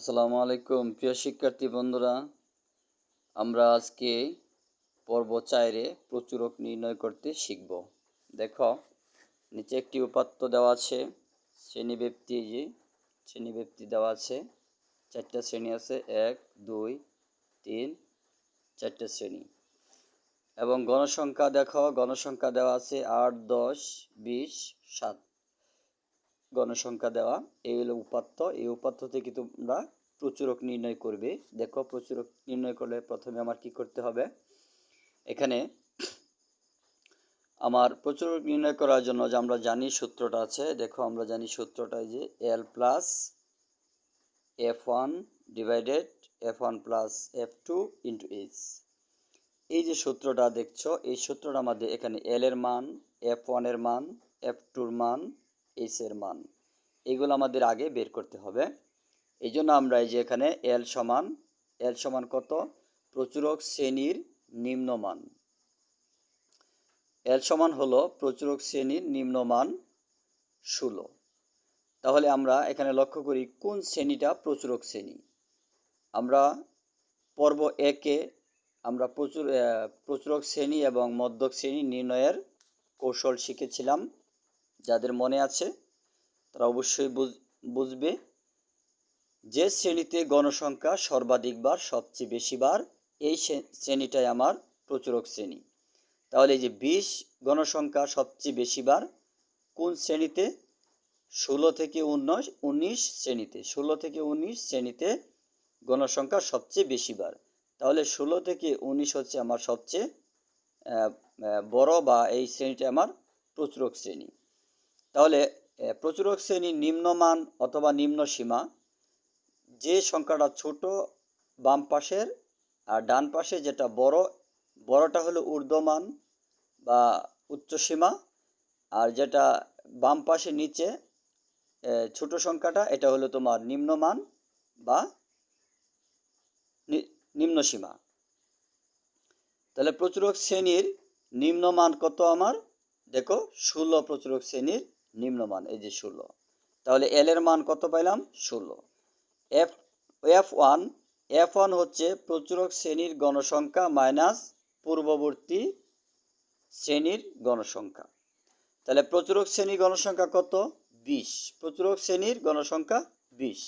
আসসালামু আলাইকুম প্রিয় শিক্ষার্থী বন্ধুরা, আমরা আজকে পর্ব 4-এ প্রচুরক নির্ণয় করতে শিখব। দেখো, নিচে একটি উপাত্ত দেওয়া আছে, শ্রেণীব্যক্তি দেওয়া আছে, 4টা শ্রেণী আছে, 1, 2, 3, 4টে শ্রেণী। এবং গণসংখ্যা দেখো, গণসংখ্যা দেওয়া আছে 8, 10, 20, 7 গণসংখ্যা দেওয়া। এই হলো উপাত্ত। এই উপাত্ত থেকে তোমরা প্রচুরক নির্ণয় করবে। দেখো, প্রচুরক নির্ণয় করলে প্রথমে আমার কি করতে হবে, এখানে আমার প্রচুরক নির্ণয় করার জন্য যে আমরা জানি সূত্রটা আছে, দেখো আমরা জানি সূত্রটা যে L plus F1 divided F1 plus F2 into H। এই যে সূত্রটা দেখছো, এই সূত্রটার মধ্যে এখানে L এর মান, F1 এর মান, F2 এর মান, H এর মান, এগুলো আমাদের আগে বের করতে হবে। এই জন্য আমরা এই যে এখানে L সমান কত, প্রচুরক শ্রেণীর নিম্নমান। L সমান হলো প্রচুরক শ্রেণীর নিম্নমান 16। তাহলে আমরা এখানে লক্ষ্য করি কোন শ্রেণীটা প্রচুরক শ্রেণী। আমরা পর্ব 1-এ আমরা প্রচুরক শ্রেণী এবং মধ্যক শ্রেণী নির্ণয়ের কৌশল শিখেছিলাম। যাদের মনে আছে তারা অবশ্যই বুঝবে। যে শ্রেণীতে গণসংখ্যা সর্বাধিকবার, সবচেয়ে বেশিবার, এই শ্রেণীটাই আমার প্রচুরক শ্রেণী। তাহলে এই যে 20 গণসংখ্যা সবচেয়ে বেশিবার কোন শ্রেণীতে, 16 থেকে 19 শ্রেণীতে। 16 থেকে 19 শ্রেণীতে গণসংখ্যা সবচেয়ে বেশিবার। তাহলে 16 থেকে 19 হচ্ছে আমার সবচেয়ে বড়, বা এই শ্রেণীটা আমার প্রচুরক শ্রেণী। তাহলে প্রচুরক শ্রেণীর নিম্নমান অথবা নিম্ন সীমা, যে সংখ্যাটা ছোট বাম পাশের আর ডান পাশে যেটা বড়টা হলো ঊর্ধ্বমান বা উচ্চসীমা, আর যেটা বাম পাশে নিচে ছোট সংখ্যাটা, এটা হলো তোমার নিম্নমান বা নিম্নসীমা। তাহলে প্রচুরক শ্রেণীর নিম্নমান কত আমার, দেখো 16 প্রচুরক শ্রেণীর নিম্নমান, এই যে 16। তাহলে L এর মান কত পাইলাম, 16। F1 হচ্ছে প্রচুরক শ্রেণীর গণসংখ্যা মাইনাস পূর্ববর্তী শ্রেণীর গণসংখ্যা। তাহলে প্রচুরক শ্রেণীর গণসংখ্যা কত, 20। প্রচুরক শ্রেণীর গণসংখ্যা 20।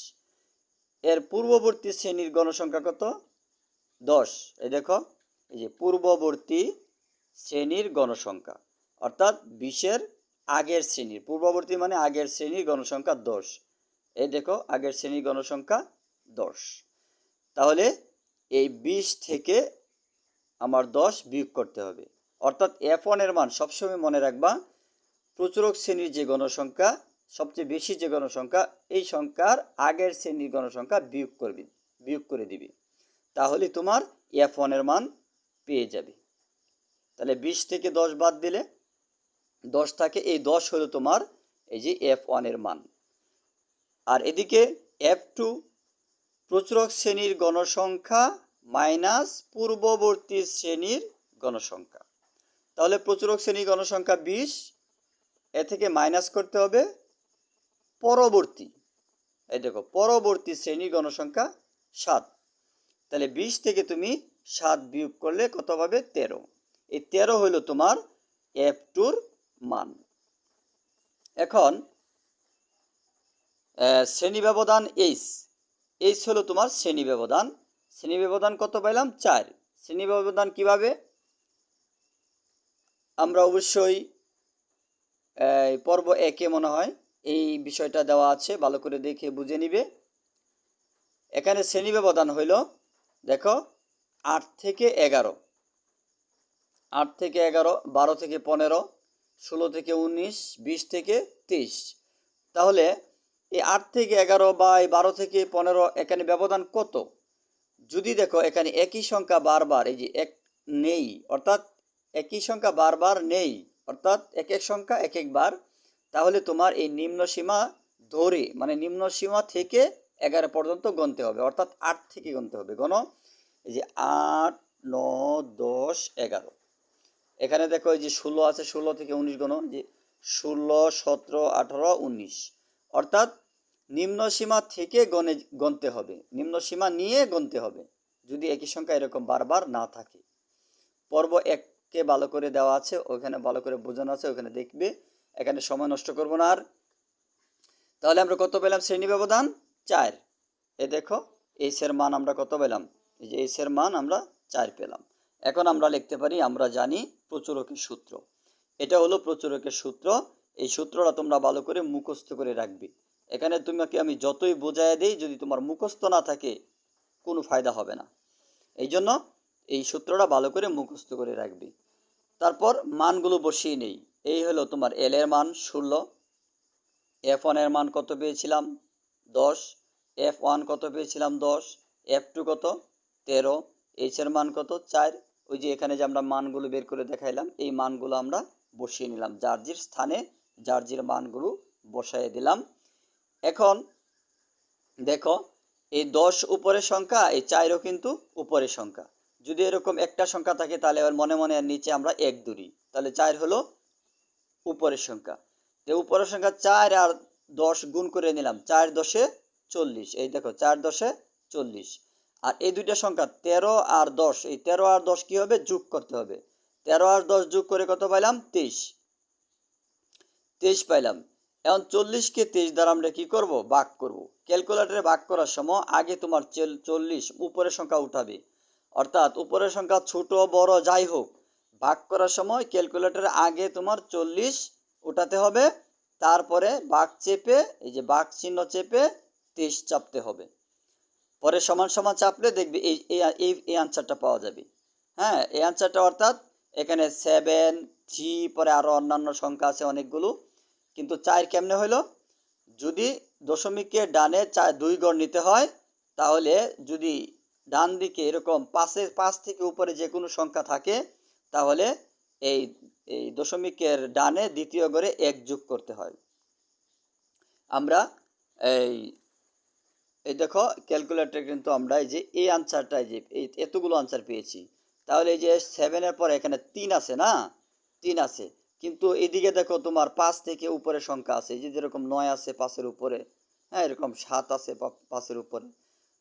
এর পূর্ববর্তী শ্রেণীর গণসংখ্যা কত, 10। এই দেখো, এই যে পূর্ববর্তী শ্রেণীর গণসংখ্যা, অর্থাৎ 20-এর আগের শ্রেণীর, পূর্ববর্তী মানে আগের শ্রেণীর গণসংখ্যা 10। এই দেখো, আগের শ্রেণীর গণসংখ্যা 10। তাহলে এই 20 থেকে আমার 10 বিয়োগ করতে হবে। অর্থাৎ F1 এর মান সবসময় মনে রাখবা, প্রচুরক শ্রেণীর যে গণসংখ্যা সবচেয়ে বেশি যে গণসংখ্যা, এই সংখ্যার আগের শ্রেণীর গণসংখ্যা বিয়োগ করে দিবি, তাহলে তোমার F1 এর মান পেয়ে যাবে। তাহলে 20 থেকে 10 বাদ দিলে 10 থাকে, এই 10 হলো তোমার এই যে F1 এর মান। আর এদিকে F2 প্রচুরক শ্রেণীর গণসংখ্যা মাইনাস পূর্ববর্তী শ্রেণীর গণসংখ্যা। তাহলে প্রচুরক শ্রেণীর গণসংখ্যা 20, এ থেকে মাইনাস করতে হবে পরবর্তী, এই দেখো পরবর্তী শ্রেণীর গণসংখ্যা 7। তাহলে 20 থেকে তুমি 7 বিয়োগ করলে কত পাবে, 13। এই 13 হলো তোমার F2-র মান। এখন শ্রেণী ব্যবধান H হলো তোমার শ্রেণী ব্যবধান কত পাইলাম, 4। শ্রেণী ব্যবধান কিভাবে, আমরা অবশ্যই পর্ব 1-এ মনে হয় এই বিষয়টা দেওয়া আছে, ভালো করে দেখে বুঝে নিবে। এখানে শ্রেণী ব্যবধান হইল, দেখো 8 থেকে 11, 8 থেকে 11, 12 থেকে 15, 16 থেকে 19, 20 থেকে 23। তাহলে এই 8 থেকে 11 বা এই 12 থেকে 15 এখানে ব্যবধান কত, যদি দেখো এখানে একই সংখ্যা বারবার এই যে এক নেই, অর্থাৎ একই সংখ্যা বারবার নেই, অর্থাৎ এক এক সংখ্যা এক একবার, তাহলে তোমার এই নিম্ন সীমা ধরে, মানে নিম্ন সীমা থেকে 11 পর্যন্ত গণতে হবে, অর্থাৎ 8 থেকে গণতে হবে। এই যে 8, 9, 10, 11। এখানে দেখো এই যে 16 আছে, 16 থেকে 19 গণ, যে 16, 17, 18, 19, অর্থাৎ নিম্ন সীমা থেকে গণতে হবে, নিম্ন সীমা নিয়ে গণতে হবে যদি একই সংখ্যা এরকম বারবার না থাকে। পর্ব 1-কে ভালো করে দেওয়া আছে, ওখানে ভালো করে বোঝানো আছে, ওখানে দেখবে। এখানে সময় নষ্ট করব না আর। তাহলে আমরা কত পেলাম? শ্রেণী ব্যবধান 4। এ দেখো এইচ এর মান আমরা কত পেলাম? এই যে এইচ এর মান আমরা 4 পেলাম। এখন আমরা লিখতে পারি, আমরা জানি প্রচুরকের সূত্র। এটা হলো প্রচুরকের সূত্র। এই সূত্রটা তোমরা ভালো করে মুখস্থ করে রাখবে। এখানে তোমাকে আমি যতই বোঝায় দিই, যদি তোমার মুখস্থ না থাকে কোনো ফায়দা হবে না। এই জন্য এই সূত্রটা ভালো করে মুখস্থ করে রাখবে। তারপর মানগুলো বসিয়ে নেই। এই হলো তোমার এল এর মান 16, F1 এর মান কত পেয়েছিলাম? 10, F1 কত পেয়েছিলাম? 10, F2 কত? 13, H এর মান কত? 4। ওই যে এখানে যে আমরা মানগুলো বের করে দেখাইলাম, এই মানগুলো আমরা বসিয়ে নিলাম, যার যার স্থানে যার যার মানগুলো বসাই দিলাম। এখন দেখো এই 10 উপরের সংখ্যা, এই 4ও কিন্তু উপরের সংখ্যা। যদি এরকম একটা সংখ্যা থাকে তাহলে এবার মনে মনে আর নিচে আমরা 1 ধরি, তাহলে 4 হলো উপরের সংখ্যা। তো উপরের সংখ্যা 4 আর 10 গুণ করে নিলাম, 4 10 40। এই দেখো 4 10 40। আর এই দুইটা সংখ্যা 13 আর 10, এই 13 আর 10 কি হবে? যোগ করতে হবে। 13 আর 10 যোগ করে কত পাইলাম? 23। 23 পাইলাম। এখন 40-কে 23 দ্বারা আমরা কি করব? ভাগ করব। ক্যালকুলেটরে ভাগ করার সময় আগে তোমার 40 উপরের সংখ্যা উঠাবে, অর্থাৎ উপরের সংখ্যা ছোট বড় যাই হোক, ভাগ করার সময় ক্যালকুলেটরে আগে তোমার 40 উঠাতে হবে, তারপরে ভাগ চেপে, এই যে ভাগ চিহ্ন চেপে 23 চাপতে হবে। পরে সমান সমান চাপলে দেখবে এই আনসারটা পাওয়া যাবে। হ্যাঁ, এই আনসারটা অর্থাৎ এখানে 7, 3, পরে আরও অন্যান্য সংখ্যা আছে অনেকগুলো, কিন্তু 4 কেমনে হলো? যদি দশমিকের ডানে 2 ঘর নিতে হয়, তাহলে যদি ডান দিকে এরকম 5 থেকে উপরে যে কোনো সংখ্যা থাকে, তাহলে এই এই দশমিকের ডানে দ্বিতীয় ঘরে 1 যোগ করতে হয়। আমরা এই এই দেখো ক্যালকুলেটরে কিন্তু আমরা এই যে এই আনসারটা, যে এই এতগুলো আনসার পেয়েছি। তাহলে এই যে 7-এর পরে এখানে 3 আছে না? 3 আছে, কিন্তু এদিকে দেখো তোমার 5 থেকে উপরে সংখ্যা আছে, এই যে যেরকম 9 আছে 5-এর উপরে, হ্যাঁ এরকম 7 আছে 5-এর উপরে।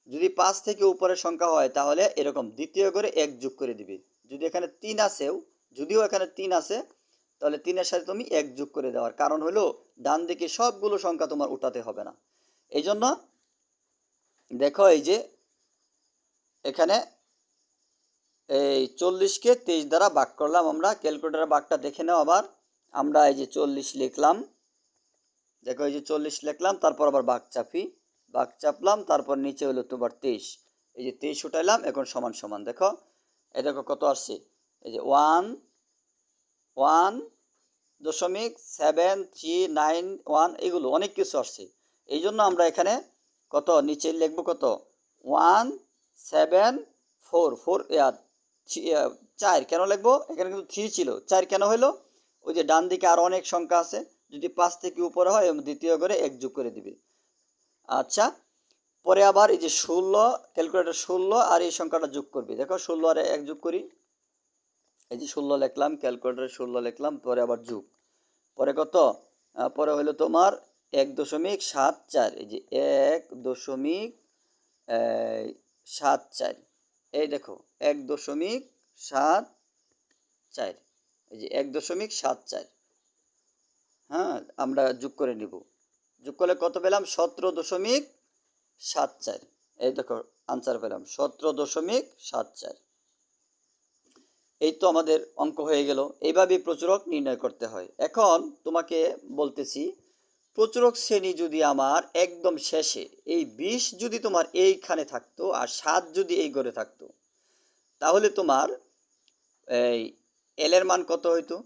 যদি 5 থেকে উপরে সংখ্যা হয় তাহলে এরকম দ্বিতীয় করে 1 যোগ করে দিবে। যদি এখানে 3 আছেও, যদিও এখানে 3 আছে, তাহলে 3-এর সাথে তুমি 1 যোগ করে দেওয়ার কারণ হলো ডান দিকে সবগুলো সংখ্যা তোমার উঠাতে হবে না। এই জন্য দেখো এই যে এখানে এই 40-কে 23 দ্বারা ভাগ করলাম আমরা। ক্যালকুলেটরের ভাগটা দেখে নাও আবার। আমরা এই যে 40 লিখলাম, দেখো এই যে 40 লিখলাম, তারপর আবার ভাগ চাপি, ভাগ চাপলাম, তারপর নিচে হলো তোমার 23। এই যে 23 উঠাইলাম, এখন সমান সমান দেখো, এই দেখো কত আসছে, এই যে 1.7391, এগুলো অনেক কিছু আসছে। এই জন্য আমরা এখানে কত নিচে লিখবো, কত 1744, 4 কেন লিখবো? এখানে কিন্তু 3 ছিল, 4 কেন হলো? ওই যে ডান দিকে আরো অনেক সংখ্যা আছে, যদি 5 থেকে উপরে হয় দ্বিতীয় করে 1 যোগ করে দিবে। আচ্ছা, পরে আবার এই যে 16, ক্যালকুলেটর 16 আর এই সংখ্যাটা যোগ করবে। দেখো 16 আর 1 যোগ করি, এই যে 16 লিখলাম, ক্যালকুলেটরে 16 লিখলাম, পরে আবার যোগ, পরে কত? পরে হলো তোমার 1.74, এই যে 1.74, এই দেখো 1.74, এই যে 1.74। হ্যাঁ, আমরা যোগ করে নিব, যোগ করলে কত পেলাম? 17.74। এই দেখো আনসার পেলাম 17.74। এই তো আমাদের অঙ্ক হয়ে গেল। এইভাবে প্রচুরক নির্ণয় করতে হয়। এখন তোমাকে বলতেছি, প্রচুরক শ্রেণী যদি আমার একদম শেষে এই 20 যদি তোমার এইখানে থাকতো আর 7 যদি এই ঘরে থাকতো, তাহলে তোমার এই এল এর মান কত হইতো?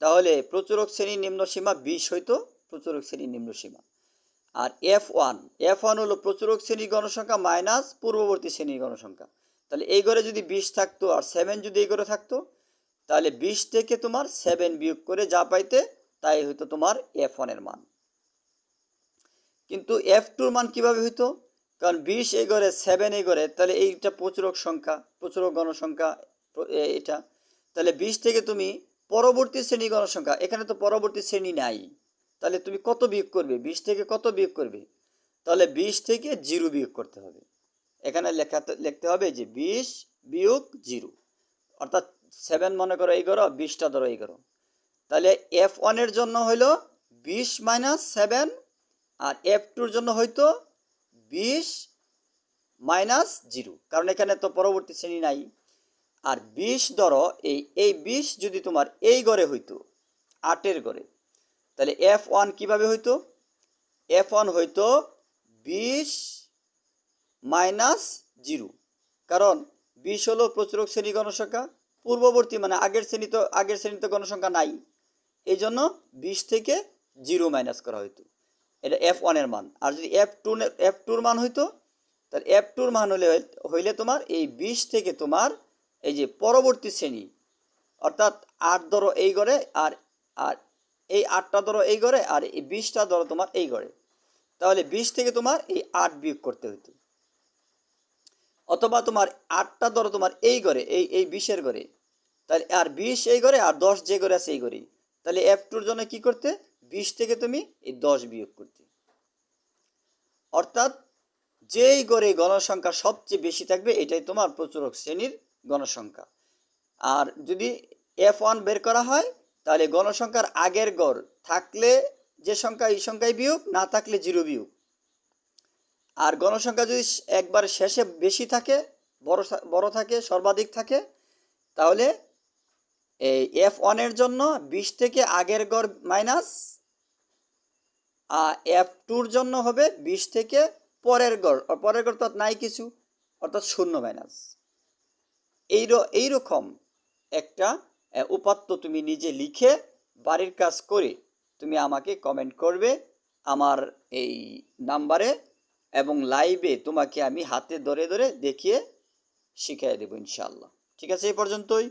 তাহলে প্রচুরক শ্রেণীর নিম্ন সীমা 20 হইতো, প্রচুরক শ্রেণীর নিম্ন সীমা। আর F1 হলো প্রচুরক শ্রেণীর গণসংখ্যা মাইনাস পূর্ববর্তী শ্রেণীর গণসংখ্যা। তাহলে এই ঘরে যদি 20 থাকতো আর 7 যদি এই ঘরে থাকতো, তাহলে 20 থেকে তোমার 7 বিয়োগ করে যা পাইতে তাই হইতো তোমার F1 এর মান। কিন্তু F2 এর মান কিভাবে হইতো? কারণ 20 এই ঘরে 7 এই ঘরে, তাহলে এইটা প্রচুরক সংখ্যা, প্রচুরক গণসংখ্যা এটা। তাহলে 20 থেকে তুমি পরবর্তী শ্রেণী গণসংখ্যা, এখানে তো পরবর্তী শ্রেণী নাই, তাহলে তুমি কত বিয়োগ করবে? 20 থেকে কত বিয়োগ করবে? তাহলে 20 থেকে 0 বিয়োগ করতে হবে। এখানে লিখতে হবে যে 20 বিয়োগ 0, অর্থাৎ 7 মনে করো 11, 20টা ধরো 11। তাহলে F1 এর জন্য হইল 20 মাইনাস 7, আর F2 এর জন্য হয়তো 20 মাইনাস 0, কারণ এখানে তো পরবর্তী শ্রেণী নাই। আর 20 ধরো এই 20 যদি তোমার এই ঘরে হইতো 8-এর ঘরে, তাহলে F1 কিভাবে হইতো? F1 হইতো 20 মাইনাস 0, কারণ 20 হলো প্রচুরক শ্রেণী গণসংখ্যা, পূর্ববর্তী মানে আগের শ্রেণীতে গণসংখ্যা নাই, এই জন্য 20 থেকে 0 মাইনাস করা হইতো, এটা F1 এর মান। আর যদি F2 মান হইতো, তাহলে F2 মান হইলে তোমার এই 20 থেকে তোমার এই যে পরবর্তী শ্রেণী, অর্থাৎ 8 ধরো এই ঘরে, আর আর এই 8টা ধরো এই ঘরে, আর এই 20টা ধরো তোমার এই ঘরে, তাহলে 20 থেকে তোমার এই 8 বিয়োগ করতে হইতো। অথবা তোমার 8টা ধরো তোমার এই ঘরে, এই 20-এর ঘরে, তাহলে আর 20 এই ঘরে, আর 10 যে ঘরে আছে এই ঘরেই, তাহলে F2 এর জন্য কি করতে? 20 থেকে তুমি এই 10 বিয়োগ করতে। অর্থাৎ যেই ঘরে গণসংখ্যা সবচেয়ে বেশি থাকবে এটাই তোমার প্রচুরক শ্রেণীর গণসংখ্যা। আর যদি F1 বের করা হয়, তাহলে গণসংখ্যার আগের গড় থাকলে যে সংখ্যা এই সংখ্যায় বিয়োগ, না থাকলে 0 বিয়োগ। আর গণসংখ্যা যদি একবার শেষে বেশি থাকে, বড় থাকে, সর্বাধিক থাকে, তাহলে এই F1 এর জন্য 20 থেকে আগের গড় মাইনাস, আর F2 এর জন্য হবে 20 থেকে পরের গড় তো নাই কিছু, অর্থাৎ 0 মাইনাস। এইরকম একটা উপাত্ত তুমি নিজে লিখে বাড়ির কাজ করে তুমি আমাকে কমেন্ট করবে আমার এই নাম্বারে, এবং লাইভে তোমাকে আমি হাতে ধরে ধরে দেখিয়ে শিখিয়ে দেবো ইনশাআল্লাহ। ঠিক আছে, এই পর্যন্তই।